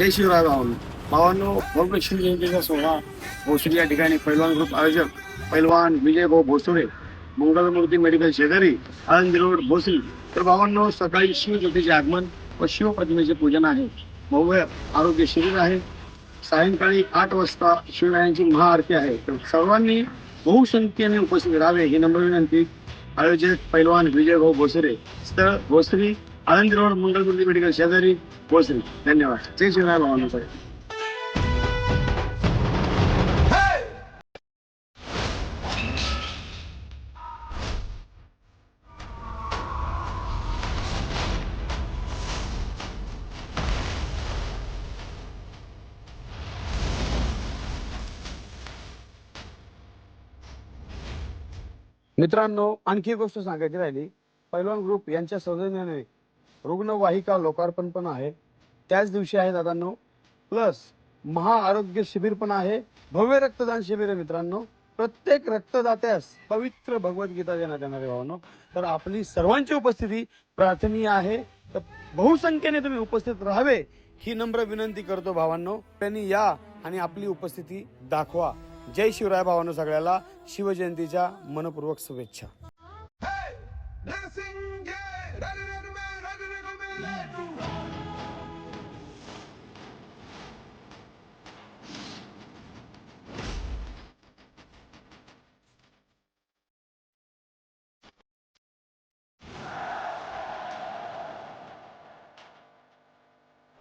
जय शिवराय भावांनो. भावांनो, भव्य शिवजयंतीचा सोहळा भोसरी या ठिकाणी पैलवान ग्रुप आयोजक पैलवान विजय भाऊ भोसुरे, मंगलमूर्ती मेडिकल शेजारी, आळंदी रोड भोसरी. तर भावांनो, सकाळी शिवज्योतीचे आगमन व शिवप्रतिमेचे पूजन आहे. भव्य आरोग्य शिबिर आहे. सायंकाळी 8 वाजता शिवरायांची महाआरती आहे. तर सर्वांनी बहुसंख्येने उपस्थित राहावे ही नम्र विनंती. आयोजक पैलवान विजय भाऊ भोसरे, स्थळ भोसरी, आळंदी रोड, मंगलमूर्ती मेडिकल शेजारी, भोसरी. धन्यवाद. जय शिवराय भावांनो. मित्रांनो, आणखी एक गोष्ट सांगायची राहिली. पैलवान ग्रुप यांच्या सौजन्याने रुग्णवाहिका लोकार्पण पण आहे. त्याच दिवशी आहे दादांनो. प्लस महाआरोग्य शिबिर पण आहे. भव्य रक्तदान शिबिर आहे मित्रांनो. प्रत्येक रक्तदात्यास पवित्र भगवद्गीता देण्यात येणार आहे भावांनो. तर आपली सर्वांची उपस्थिती प्रार्थनीय आहे. तर बहुसंख्येने तुम्ही उपस्थित राहावे ही नम्र विनंती करतो भावांनो. त्यांनी या आणि आपली उपस्थिती दाखवा. जय शिवराय भावांनो. सगळ्याला शिवजयंतीच्या मनपूर्वक शुभेच्छा.